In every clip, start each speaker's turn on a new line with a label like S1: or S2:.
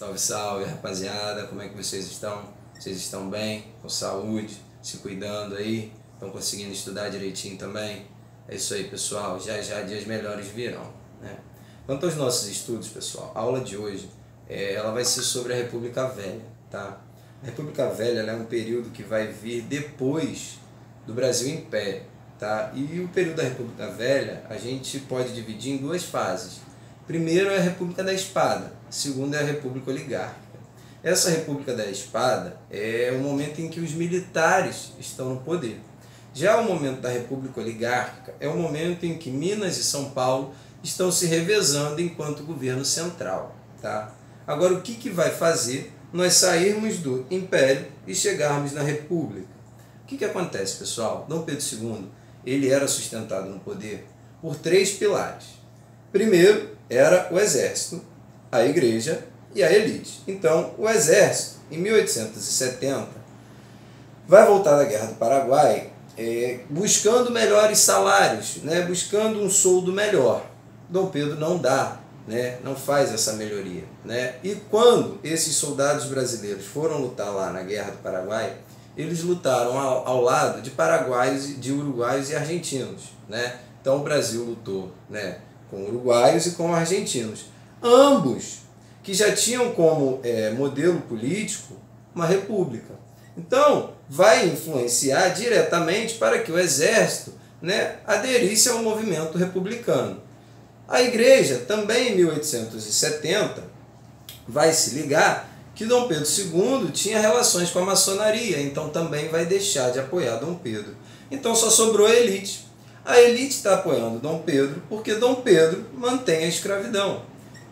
S1: Salve, salve, rapaziada, como é que vocês estão? Vocês estão bem? Com saúde? Se cuidando aí? Estão conseguindo estudar direitinho também? É isso aí, pessoal, já já dias melhores virão, né? Quanto aos nossos estudos, pessoal, a aula de hoje ela vai ser sobre a República Velha, tá? A República Velha ela é um período que vai vir depois do Brasil Império, tá? E o período da República Velha a gente pode dividir em duas fases. Primeiro é a República da Espada, segundo é a República Oligárquica. Essa República da Espada é o momento em que os militares estão no poder. Já o momento da República Oligárquica é o momento em que Minas e São Paulo estão se revezando enquanto governo central, tá? Agora, o que vai fazer nós sairmos do Império e chegarmos na República? O que acontece, pessoal? Dom Pedro II ele era sustentado no poder por três pilares. Primeiro era o exército, a igreja e a elite. Então, o exército, em 1870, vai voltar da Guerra do Paraguai buscando melhores salários, né? Buscando um soldo melhor. Dom Pedro não dá, né? Não faz essa melhoria, né? E quando esses soldados brasileiros foram lutar lá na Guerra do Paraguai, eles lutaram ao lado de paraguaios, de uruguaios e argentinos, né? Então o Brasil lutou, né, com uruguaios e com argentinos, ambos que já tinham como modelo político uma república. Então vai influenciar diretamente para que o exército, né, aderisse ao movimento republicano. A igreja também em 1870 vai se ligar que Dom Pedro II tinha relações com a maçonaria, então também vai deixar de apoiar Dom Pedro. Então só sobrou a elite. A elite está apoiando Dom Pedro porque Dom Pedro mantém a escravidão.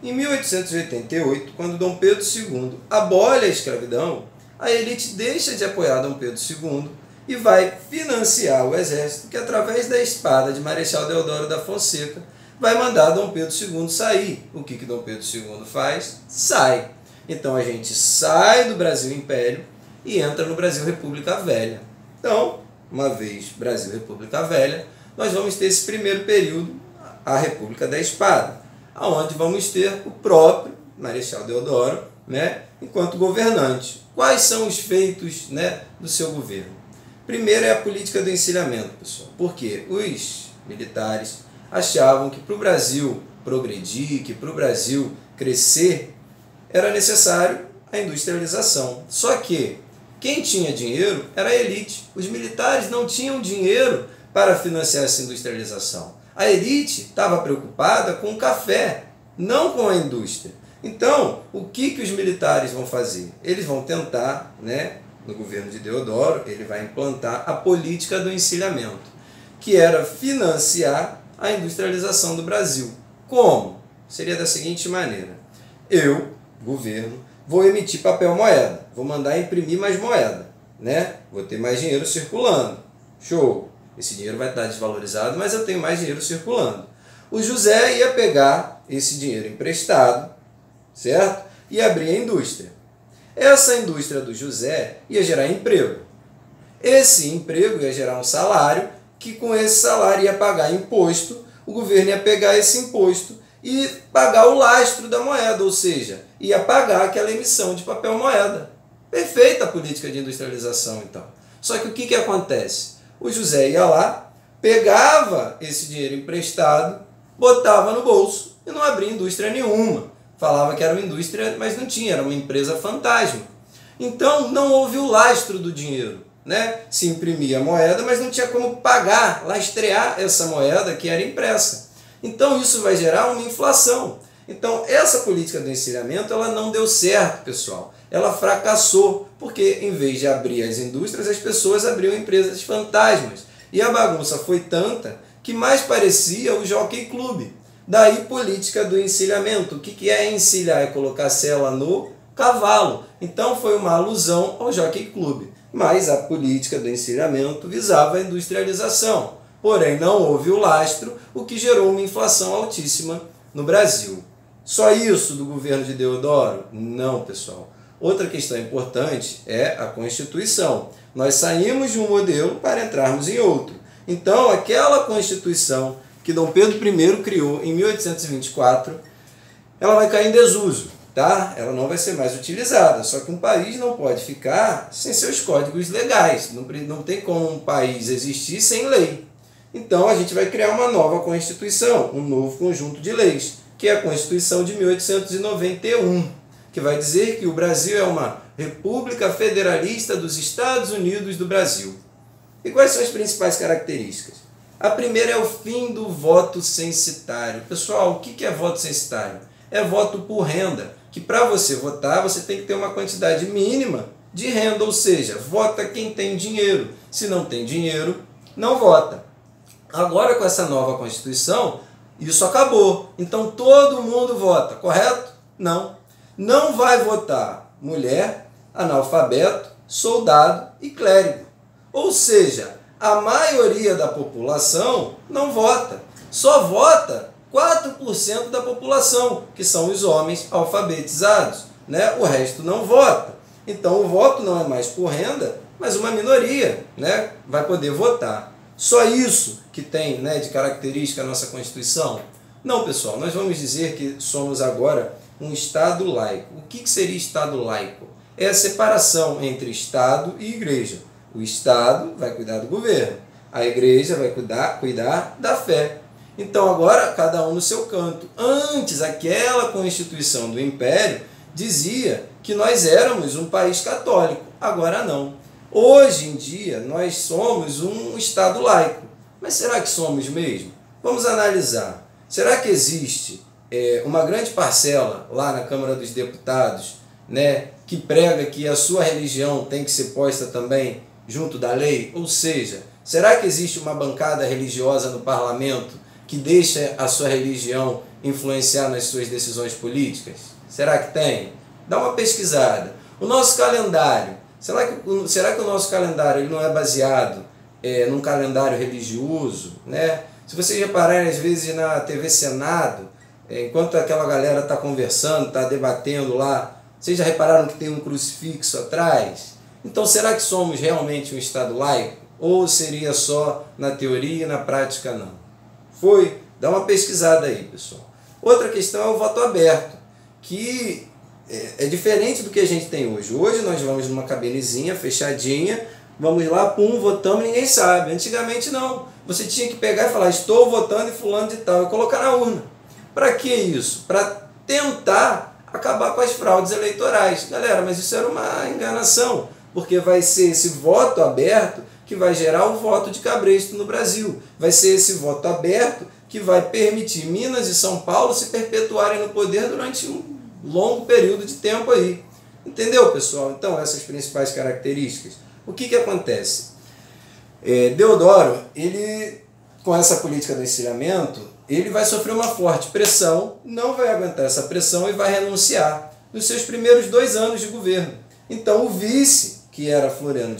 S1: Em 1888, quando Dom Pedro II abole a escravidão, a elite deixa de apoiar Dom Pedro II e vai financiar o exército, que através da espada de Marechal Deodoro da Fonseca vai mandar Dom Pedro II sair. O que Dom Pedro II faz? Sai. Então a gente sai do Brasil Império e entra no Brasil República Velha. Então, uma vez Brasil República Velha, nós vamos ter esse primeiro período, a República da Espada, onde vamos ter o próprio Marechal Deodoro, né, enquanto governante. Quais são os feitos, né, do seu governo? Primeiro é a política do encilhamento, pessoal, porque os militares achavam que para o Brasil progredir, que para o Brasil crescer, era necessário a industrialização. Só que quem tinha dinheiro era a elite. Os militares não tinham dinheiro para financiar essa industrialização. A elite estava preocupada com o café, não com a indústria. Então, o que os militares vão fazer? Eles vão tentar, né, no governo de Deodoro, ele vai implantar a política do encilhamento, que era financiar a industrialização do Brasil. Como? Seria da seguinte maneira: eu, governo, vou emitir papel moeda, vou mandar imprimir mais moeda, né? Vou ter mais dinheiro circulando. Show! Esse dinheiro vai estar desvalorizado, mas eu tenho mais dinheiro circulando. O José ia pegar esse dinheiro emprestado, certo? E abrir a indústria. Essa indústria do José ia gerar emprego. Esse emprego ia gerar um salário, que com esse salário ia pagar imposto, o governo ia pegar esse imposto e pagar o lastro da moeda, ou seja, ia pagar aquela emissão de papel moeda. Perfeita a política de industrialização, então. Só que o que acontece? O José ia lá, pegava esse dinheiro emprestado, botava no bolso e não abria indústria nenhuma. Falava que era uma indústria, mas não tinha, era uma empresa fantasma. Então não houve o lastro do dinheiro, né? Se imprimia a moeda, mas não tinha como pagar, lastrear essa moeda que era impressa. Então isso vai gerar uma inflação. Então essa política do encilhamento ela não deu certo, pessoal. Ela fracassou, porque em vez de abrir as indústrias, as pessoas abriam empresas fantasmas. E a bagunça foi tanta que mais parecia o Jockey Club. Daí política do encilhamento. O que é encilhar? É colocar sela no cavalo. Então foi uma alusão ao Jockey Club. Mas a política do encilhamento visava a industrialização. Porém, não houve o lastro, o que gerou uma inflação altíssima no Brasil. Só isso do governo de Deodoro? Não, pessoal. Outra questão importante é a Constituição. Nós saímos de um modelo para entrarmos em outro. Então, aquela Constituição que Dom Pedro I criou em 1824, ela vai cair em desuso. tá? Ela não vai ser mais utilizada. Só que um país não pode ficar sem seus códigos legais. Não tem como um país existir sem lei. Então a gente vai criar uma nova Constituição, um novo conjunto de leis, que é a Constituição de 1891, que vai dizer que o Brasil é uma República Federalista dos Estados Unidos do Brasil. E quais são as principais características? A primeira é o fim do voto censitário. Pessoal, o que é voto censitário? É voto por renda, que para você votar, você tem que ter uma quantidade mínima de renda, ou seja, vota quem tem dinheiro. Se não tem dinheiro, não vota. Agora, com essa nova Constituição, isso acabou. Então, todo mundo vota, correto? Não. Não vai votar mulher, analfabeto, soldado e clérigo. Ou seja, a maioria da população não vota. Só vota 4% da população, que são os homens alfabetizados, né? O resto não vota. Então o voto não é mais por renda, mas uma minoria, né, vai poder votar. Só isso que tem, né, de característica a nossa Constituição? Não, pessoal, nós vamos dizer que somos agora um Estado laico. O que seria Estado laico? É a separação entre Estado e Igreja. O Estado vai cuidar do governo, a Igreja vai cuidar da fé. Então agora cada um no seu canto. Antes, aquela Constituição do Império dizia que nós éramos um país católico, agora não. Hoje em dia nós somos um Estado laico. Mas será que somos mesmo? Vamos analisar. Será que existe uma grande parcela lá na Câmara dos Deputados, né, que prega que a sua religião tem que ser posta também junto da lei? Ou seja, será que existe uma bancada religiosa no parlamento que deixa a sua religião influenciar nas suas decisões políticas? Será que tem? Dá uma pesquisada. O nosso calendário, será que o nosso calendário ele não é baseado num calendário religioso, né? Se vocês repararem, às vezes na TV Senado, enquanto aquela galera está conversando, está debatendo lá, vocês já repararam que tem um crucifixo atrás? Então, será que somos realmente um Estado laico? Ou seria só na teoria e na prática não? Foi? Dá uma pesquisada aí, pessoal. Outra questão é o voto aberto, que é diferente do que a gente tem hoje. Hoje nós vamos numa cabinezinha fechadinha, vamos lá, pum, votamos, ninguém sabe. Antigamente não. Você tinha que pegar e falar, estou votando em fulano de tal, e colocar na urna. Para que isso? Para tentar acabar com as fraudes eleitorais. Galera, mas isso era uma enganação, porque vai ser esse voto aberto que vai gerar o voto de cabresto no Brasil. Vai ser esse voto aberto que vai permitir Minas e São Paulo se perpetuarem no poder durante um longo período de tempo aí. Entendeu, pessoal? Então, essas principais características. O que acontece? Deodoro, ele, com essa política do encilhamento, ele vai sofrer uma forte pressão, não vai aguentar essa pressão e vai renunciar nos seus primeiros 2 anos de governo. Então, o vice, que era Floriano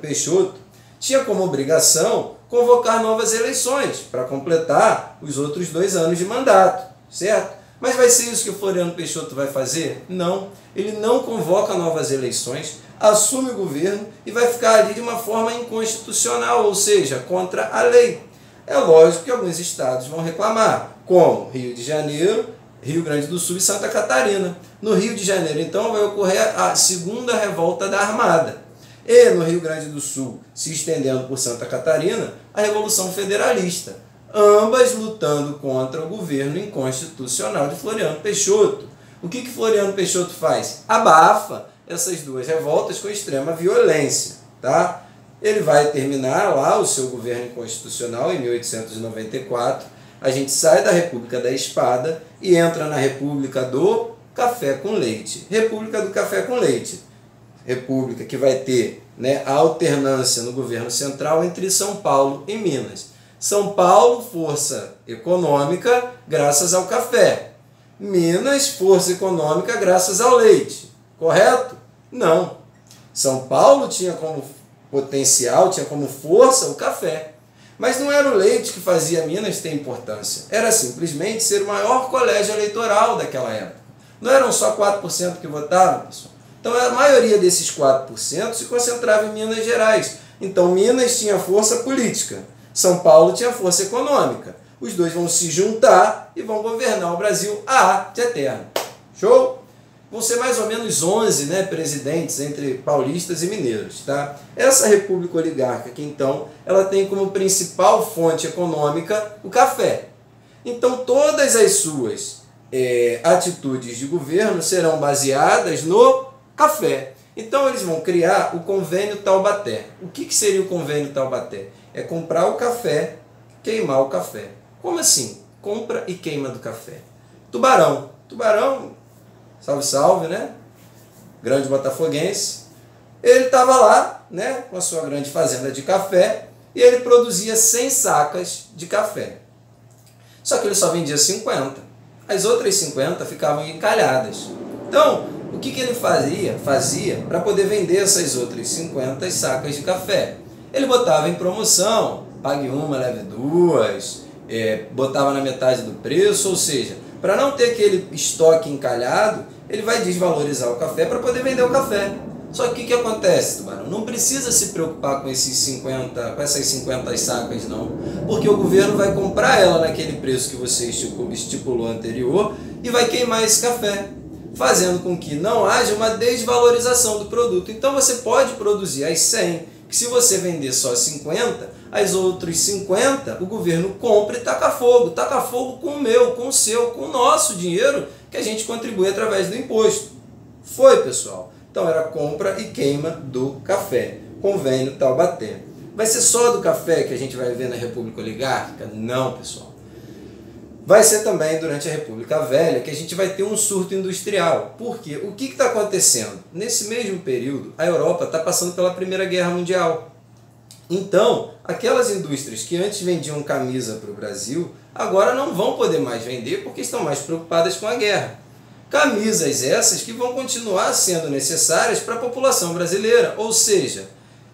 S1: Peixoto, tinha como obrigação convocar novas eleições para completar os outros 2 anos de mandato, certo? Mas vai ser isso que o Floriano Peixoto vai fazer? Não, ele não convoca novas eleições, assume o governo e vai ficar ali de uma forma inconstitucional, ou seja, contra a lei. É lógico que alguns estados vão reclamar, como Rio de Janeiro, Rio Grande do Sul e Santa Catarina. No Rio de Janeiro, então, vai ocorrer a segunda revolta da Armada. E no Rio Grande do Sul, se estendendo por Santa Catarina, a Revolução Federalista. Ambas lutando contra o governo inconstitucional de Floriano Peixoto. O que Floriano Peixoto faz? Abafa essas 2 revoltas com extrema violência, tá? Ele vai terminar lá o seu governo inconstitucional em 1894. A gente sai da República da Espada e entra na República do Café com Leite. República do Café com Leite. República que vai ter, né, a alternância no governo central entre São Paulo e Minas. São Paulo, força econômica graças ao café. Minas, força econômica graças ao leite. Correto? Não. São Paulo tinha como potencial, tinha como força o café. Mas não era o leite que fazia Minas ter importância. Era simplesmente ser o maior colégio eleitoral daquela época. Não eram só 4% que votavam, pessoal. Então a maioria desses 4% se concentrava em Minas Gerais. Então Minas tinha força política. São Paulo tinha força econômica. Os dois vão se juntar e vão governar o Brasil de eterno. Show? Vão ser mais ou menos 11, né, presidentes entre paulistas e mineiros. Tá? Essa república oligárquica, então, ela tem como principal fonte econômica o café. Então, todas as suas atitudes de governo serão baseadas no café. Então, eles vão criar o Convênio Taubaté. O que seria o Convênio Taubaté? É comprar o café, queimar o café. Como assim? Compra e queima do café. Tubarão. Tubarão, salve, salve, né? Grande botafoguense. Ele estava lá, né, com a sua grande fazenda de café, e ele produzia 100 sacas de café. Só que ele só vendia 50. As outras 50 ficavam encalhadas. Então, o que ele fazia para poder vender essas outras 50 sacas de café? Ele botava em promoção, pague uma, leve duas, botava na metade do preço, ou seja, para não ter aquele estoque encalhado, ele vai desvalorizar o café para poder vender o café. Só que o que acontece, Tubarão? Não precisa se preocupar com essas 50 sacas, não. Porque o governo vai comprar ela naquele preço que você estipulou anterior e vai queimar esse café, fazendo com que não haja uma desvalorização do produto. Então você pode produzir as 100, que se você vender só 50, as outras 50 o governo compra e taca fogo. Taca fogo com o meu, com o seu, com o nosso dinheiro que a gente contribui através do imposto. Foi, pessoal? Então era compra e queima do café. Convênio Taubaté. Vai ser só do café que a gente vai ver na República Oligárquica? Não, pessoal. Vai ser também durante a República Velha que a gente vai ter um surto industrial. Por quê? O que está acontecendo? Nesse mesmo período, a Europa está passando pela Primeira Guerra Mundial. Então, aquelas indústrias que antes vendiam camisa para o Brasil, agora não vão poder mais vender porque estão mais preocupadas com a guerra. Camisas essas que vão continuar sendo necessárias para a população brasileira, ou seja,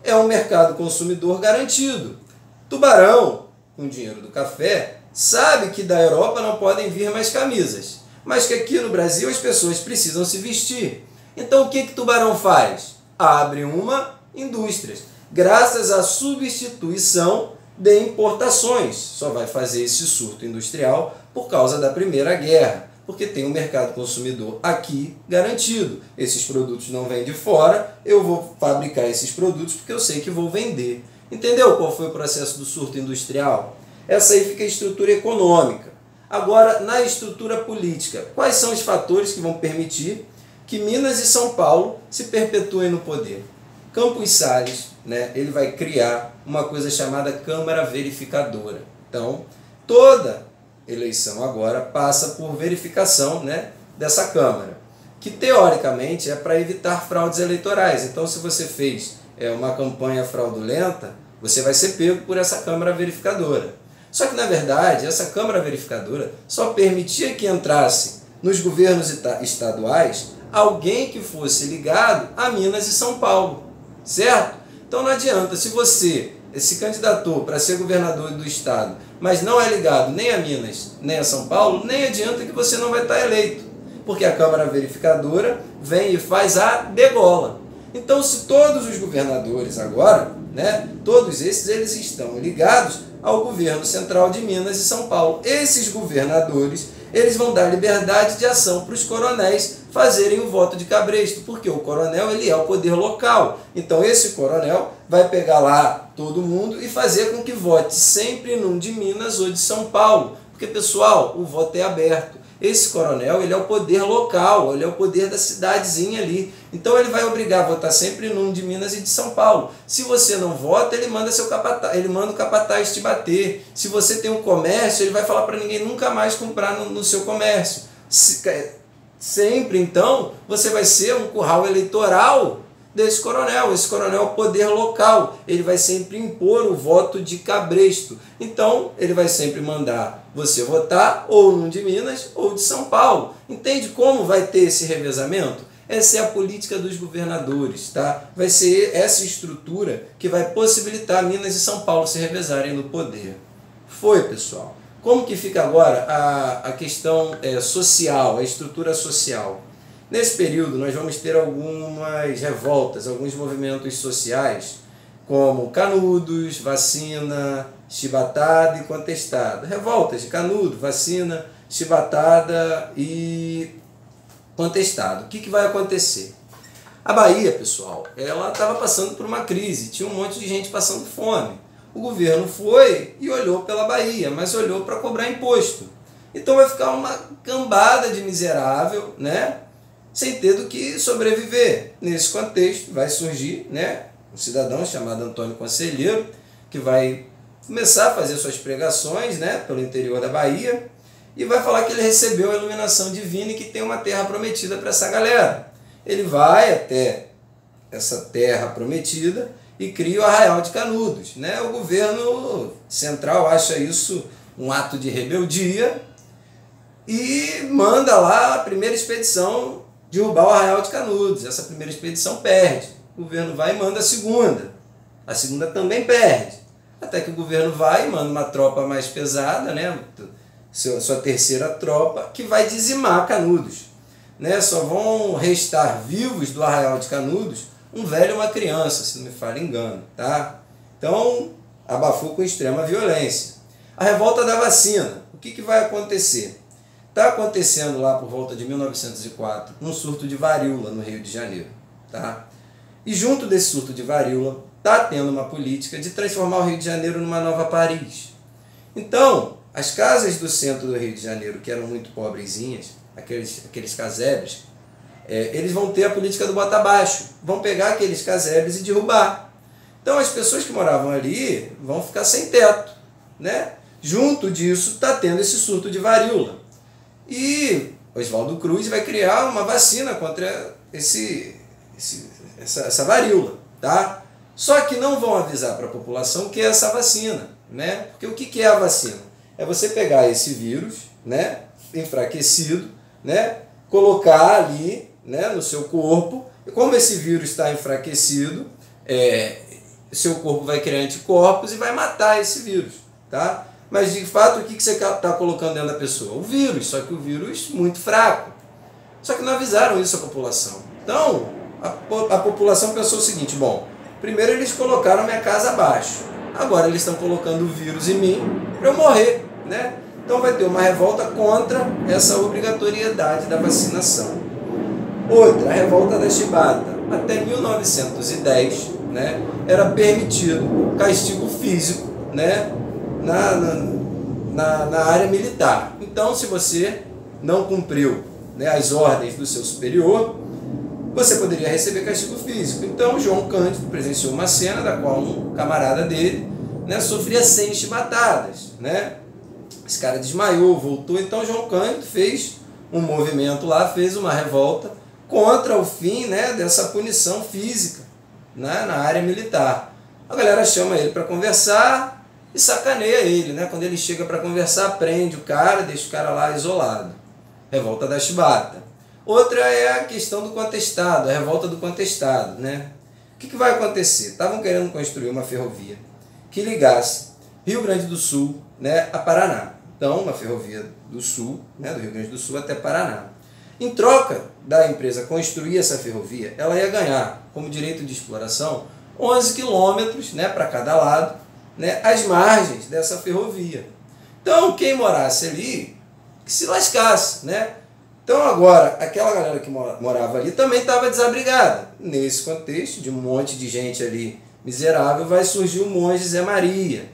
S1: é um mercado consumidor garantido. Tubarão, com o dinheiro do café, sabe que da Europa não podem vir mais camisas, mas que aqui no Brasil as pessoas precisam se vestir. Então o que Tubarão faz? Abre uma indústria, graças à substituição de importações. Só vai fazer esse surto industrial por causa da Primeira Guerra, porque tem um mercado consumidor aqui garantido. Esses produtos não vêm de fora, eu vou fabricar esses produtos porque eu sei que vou vender. Entendeu qual foi o processo do surto industrial? Essa aí fica a estrutura econômica. Agora, na estrutura política, quais são os fatores que vão permitir que Minas e São Paulo se perpetuem no poder? Campos Salles, né, ele vai criar uma coisa chamada Câmara Verificadora. Então, toda eleição agora passa por verificação, né, dessa Câmara, que teoricamente é para evitar fraudes eleitorais. Então, se você fez uma campanha fraudulenta, você vai ser pego por essa Câmara Verificadora. Só que, na verdade, essa Câmara Verificadora só permitia que entrasse nos governos estaduais alguém que fosse ligado a Minas e São Paulo, certo? Então não adianta, se você se candidatou para ser governador do estado, mas não é ligado nem a Minas, nem a São Paulo, nem adianta que você não vai estar eleito, porque a Câmara Verificadora vem e faz a degola. Então, se todos os governadores agora, né, todos esses, eles estão ligados ao governo central de Minas e São Paulo. Esses governadores, eles vão dar liberdade de ação para os coronéis fazerem o voto de cabresto, porque o coronel, ele é o poder local. Então esse coronel vai pegar lá todo mundo e fazer com que vote sempre num de Minas ou de São Paulo, porque, pessoal, o voto é aberto. Esse coronel, ele é o poder local, ele é o poder da cidadezinha ali. Então ele vai obrigar a votar sempre num de Minas e de São Paulo. Se você não vota, ele manda o capataz te bater. Se você tem um comércio, ele vai falar para ninguém nunca mais comprar no seu comércio. Sempre, então, você vai ser um curral eleitoral desse coronel. Esse coronel é o poder local. Ele vai sempre impor o voto de cabresto. Então, ele vai sempre mandar você votar ou num de Minas ou de São Paulo. Entende como vai ter esse revezamento? Essa é a política dos governadores, tá? Vai ser essa estrutura que vai possibilitar Minas e São Paulo se revezarem no poder. Foi, pessoal. Como que fica agora a questão social, a estrutura social? Nesse período, nós vamos ter algumas revoltas, alguns movimentos sociais, como Canudos, Vacina, Chibatada e Contestado. Revoltas de Canudo, Vacina, Chibatada e contestado. O que vai acontecer? A Bahia, pessoal, ela estava passando por uma crise, tinha um monte de gente passando fome. O governo foi e olhou pela Bahia, mas olhou para cobrar imposto. Então vai ficar uma cambada de miserável, né? Sem ter do que sobreviver. Nesse contexto vai surgir, né, um cidadão chamado Antônio Conselheiro, que vai começar a fazer suas pregações, né, pelo interior da Bahia, e vai falar que ele recebeu a iluminação divina e que tem uma terra prometida para essa galera. Ele vai até essa terra prometida e cria o Arraial de Canudos, né? O governo central acha isso um ato de rebeldia e manda lá a primeira expedição derrubar o Arraial de Canudos. Essa primeira expedição perde. O governo vai e manda a segunda. A segunda também perde. Até que o governo vai e manda uma tropa mais pesada, né? Sua terceira tropa, que vai dizimar Canudos. Né? Só vão restar vivos do Arraial de Canudos um velho e uma criança, se não me falha engano. Tá? Então, abafou com extrema violência. A revolta da vacina. O que vai acontecer? Está acontecendo lá por volta de 1904 um surto de varíola no Rio de Janeiro. Tá? E junto desse surto de varíola está tendo uma política de transformar o Rio de Janeiro numa nova Paris. Então, as casas do centro do Rio de Janeiro, que eram muito pobrezinhas, aqueles casebres, eles vão ter a política do bota abaixo, vão pegar aqueles casebres e derrubar. Então as pessoas que moravam ali vão ficar sem teto, né? Junto disso está tendo esse surto de varíola. E Oswaldo Cruz vai criar uma vacina contra essa varíola, tá? Só que não vão avisar para a população que é essa vacina, né? Porque o que é a vacina? É você pegar esse vírus, né, enfraquecido, né, colocar ali, né, no seu corpo, e como esse vírus está enfraquecido, seu corpo vai criar anticorpos e vai matar esse vírus, tá? Mas de fato o que você está colocando dentro da pessoa? O vírus, só que o vírus muito fraco. Só que não avisaram isso à população. Então a população pensou o seguinte: bom, primeiro eles colocaram minha casa abaixo, agora eles estão colocando o vírus em mim para eu morrer, né? Então vai ter uma revolta contra essa obrigatoriedade da vacinação. Outra, a revolta da chibata. Até 1910, né, era permitido castigo físico, né, na área militar. Então, se você não cumpriu, né, as ordens do seu superior, você poderia receber castigo físico. Então, João Cândido presenciou uma cena da qual um camarada dele, né, sofria 100 chibatadas, né? Esse cara desmaiou, voltou. Então João Cândido fez um movimento lá, fez uma revolta contra o fim, né, dessa punição física, né, na área militar. A galera chama ele para conversar e sacaneia ele, né? Quando ele chega para conversar, prende o cara, deixa o cara lá isolado. Revolta da chibata. Outra é a questão do contestado, a revolta do contestado, né? O que vai acontecer? Estavam querendo construir uma ferrovia que ligasse Rio Grande do Sul, né, a Paraná. Então, uma ferrovia do Sul, né, do Rio Grande do Sul até Paraná. Em troca da empresa construir essa ferrovia, ela ia ganhar como direito de exploração 11 quilômetros, né, para cada lado, né, as margens dessa ferrovia. Então, quem morasse ali, que se lascasse, né? Então agora, aquela galera que morava ali também estava desabrigada. Nesse contexto de um monte de gente ali miserável, vai surgir o monge Zé Maria,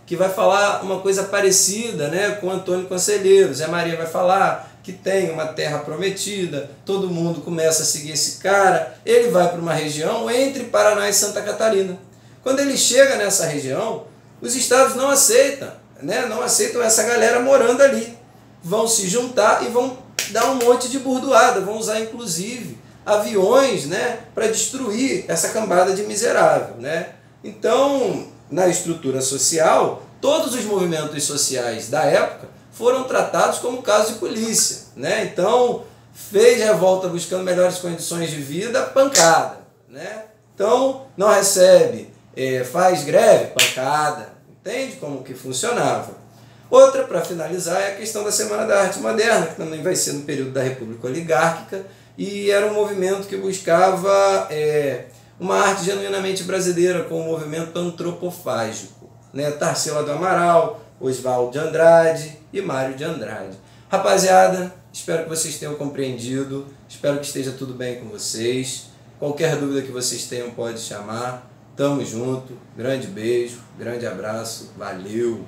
S1: que vai falar uma coisa parecida, né, com Antônio Conselheiro. Zé Maria vai falar que tem uma terra prometida, todo mundo começa a seguir esse cara, ele vai para uma região entre Paraná e Santa Catarina. Quando ele chega nessa região, os estados não aceitam, né, não aceitam essa galera morando ali. Vão se juntar e vão dar um monte de burdoada, vão usar inclusive aviões, né, para destruir essa cambada de miserável, né? Então, na estrutura social, todos os movimentos sociais da época foram tratados como caso de polícia, né? Então, fez revolta buscando melhores condições de vida, pancada, né? Então, não recebe, faz greve, pancada. Entende como que funcionava? Outra, para finalizar, é a questão da Semana da Arte Moderna, que também vai ser no período da República Oligárquica, e era um movimento que buscava uma arte genuinamente brasileira, com um movimento antropofágico, né? Tarsila do Amaral, Oswaldo de Andrade e Mário de Andrade. Rapaziada, Espero que vocês tenham compreendido, espero que esteja tudo bem com vocês. Qualquer dúvida que vocês tenham pode chamar. Tamo junto, grande beijo, grande abraço, valeu!